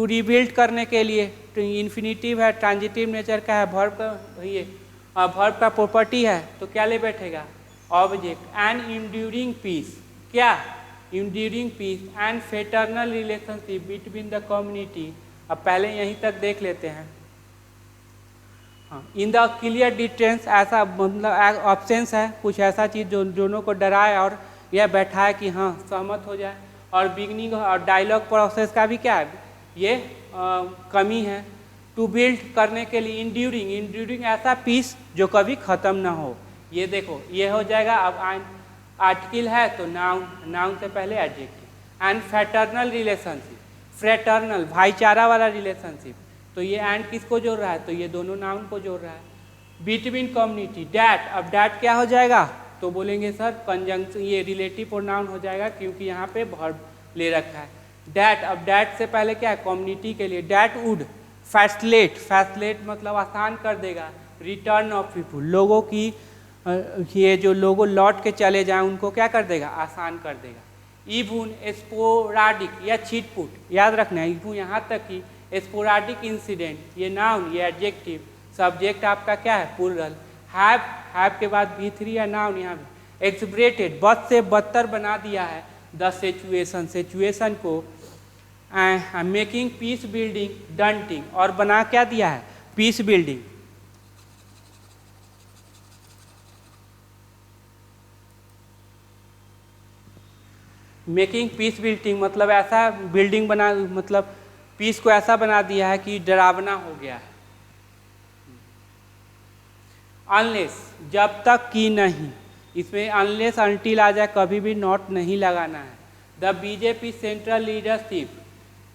rebuild करने के लिए, इन्फिनिटिव है, ट्रांजिटिव नेचर का है, वर्ब का ये वर्ब का प्रॉपर्टी है तो क्या ले बैठेगा, ऑब्जेक्ट। एंड इंड्यूरिंग पीस, क्या, enduring peace and fraternal relationship between the community. अब पहले यहीं तक देख लेते हैं। हाँ, इन द क्लियर डिटेंस, ऐसा मतलब ऑप्शंस है, कुछ ऐसा चीज़ जो दोनों को डराए और यह बैठाए कि हाँ सहमत हो जाए। और बिगनिंग और डायलॉग प्रोसेस का भी क्या है, ये कमी है। टू बिल्ड करने के लिए, इंड्यूरिंग ऐसा पीस जो कभी ख़त्म ना हो। ये देखो ये हो जाएगा। अब आर्टिकल है तो नाउन से पहले adjective. And fraternal relationship, fraternal भाईचारा वाला रिलेशनशिप, तो ये एंड किसको जोड़ रहा है, तो ये दोनों नाउन को जोड़ रहा है। बिटवीन कम्युनिटी, डैट, अब डैट क्या हो जाएगा, तो बोलेंगे सर कंजंक्शन, ये रिलेटिव प्रोनाउन हो जाएगा क्योंकि यहाँ पे वर्ब ले रखा है। डैट, अब डैट से पहले क्या है, कम्युनिटी के लिए। डैट वुड फैसिलेट मतलब आसान कर देगा। रिटर्न ऑफ पीपुल, लोगों की ये जो लोगों लौट के चले जाएं उनको क्या कर देगा, आसान कर देगा। इवन स्पोराडिक या छिटपुट, याद रखना है इवन यहाँ तक कि स्पोराडिक इंसिडेंट, ये नाउन, ये एडजेक्टिव, सब्जेक्ट आपका क्या है प्लूरल, हैव के बाद V3 या नाउन यहाँ भी। एक्सब्रेटेड, बद से बदतर बना दिया है द सिचुएशन, सिचुएशन को। मेकिंग पीस बिल्डिंग डंटिंग, और बना क्या दिया है peace building. Making peace building मतलब ऐसा बिल्डिंग बना, मतलब पीस को ऐसा बना दिया है कि डरावना हो गया है। अनलेस, जब तक कि नहीं, इसमें अनलेस अनटिल आ जाए, कभी भी नॉट नहीं लगाना है। द बीजेपी सेंट्रल लीडरशिप,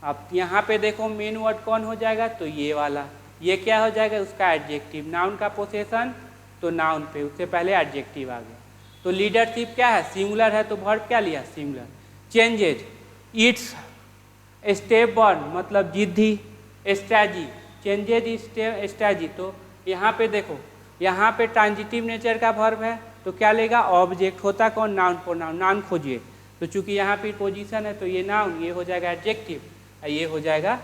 अब यहाँ पे देखो मेन वर्ड कौन हो जाएगा, तो ये वाला, ये क्या हो जाएगा उसका एडजेक्टिव, नाउन का पोसेशन तो नाउन पे, उससे पहले एडजेक्टिव आ गया। तो लीडरशिप क्या है सिंगुलर है, तो वर्ब क्या लिया singular. Changes, its step one मतलब जिद्दी, स्ट्रैजी, चेंजेज स्ट्रैजी, तो यहाँ पे देखो, यहाँ पे ट्रांजिटिव नेचर का वर्ब है तो क्या लेगा ऑब्जेक्ट, होता कौन नाउन प्रोनाउन, नाउन खोजिए, तो चूंकि यहाँ पे पोजीशन है तो ये नाउन, ये हो जाएगा एडजेक्टिव, ये हो जाएगा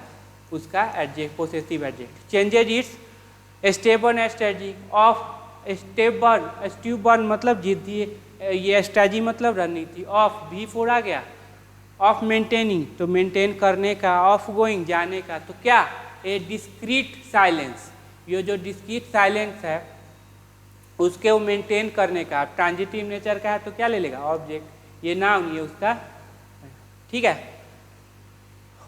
उसका adjective possessive adjective. Changes its step one strategy of, step one मतलब जिद्दी, ये स्ट्रैजी मतलब रणनीति, ऑफ V4 आ गया, ऑफ मेंटेनिंग तो मेंटेन करने का, ऑफ गोइंग जाने का, तो क्या ए डिस्क्रीट साइलेंस, ये जो डिस्क्रीट साइलेंस है उसके वो मेंटेन करने का, ट्रांजिटिव नेचर का है तो क्या ले लेगा ऑब्जेक्ट, ये नाउन, ये उसका, ठीक है।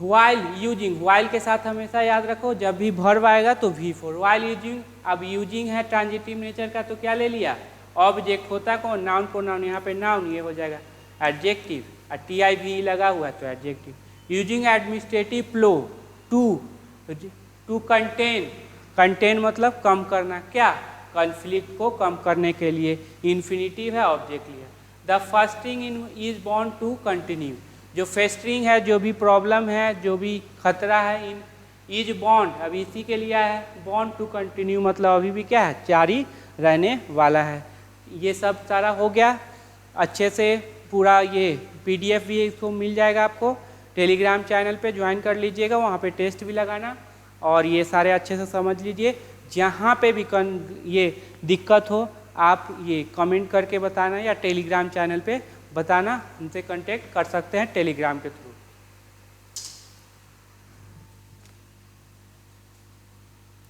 वाइल यूजिंग, वाइल के साथ हमेशा याद रखो जब भी वर्ब आएगा तो V4, वाइल यूजिंग, अब यूजिंग है ट्रांजिटिव नेचर का तो क्या ले लिया ऑब्जेक्ट, होता कौन नाउन प्रोनाउन, यहाँ पे नाउन, ये हो जाएगा एडजेक्टिव, और TIV लगा हुआ है तो adjective. Using administrative flow to contain, contain मतलब कम करना, क्या कॉन्फ्लिक्ट को कम करने के लिए, इन्फिनिटिव है ऑब्जेक्ट लिया। The festering in is bound to continue, जो फेस्टरिंग है, जो भी प्रॉब्लम है, जो भी खतरा है, इन इज बॉन्ड, अभी इसी के लिए है, बॉन्ड टू कंटिन्यू मतलब अभी भी क्या है जारी रहने वाला है। ये सब सारा हो गया अच्छे से, पूरा ये PDF भी इसको मिल जाएगा आपको, टेलीग्राम चैनल पे ज्वाइन कर लीजिएगा, वहाँ पे टेस्ट भी लगाना, और ये सारे अच्छे से समझ लीजिए। जहाँ पे भी ये दिक्कत हो आप ये कमेंट करके बताना, या टेलीग्राम चैनल पे बताना, उनसे कांटेक्ट कर सकते हैं टेलीग्राम के थ्रू।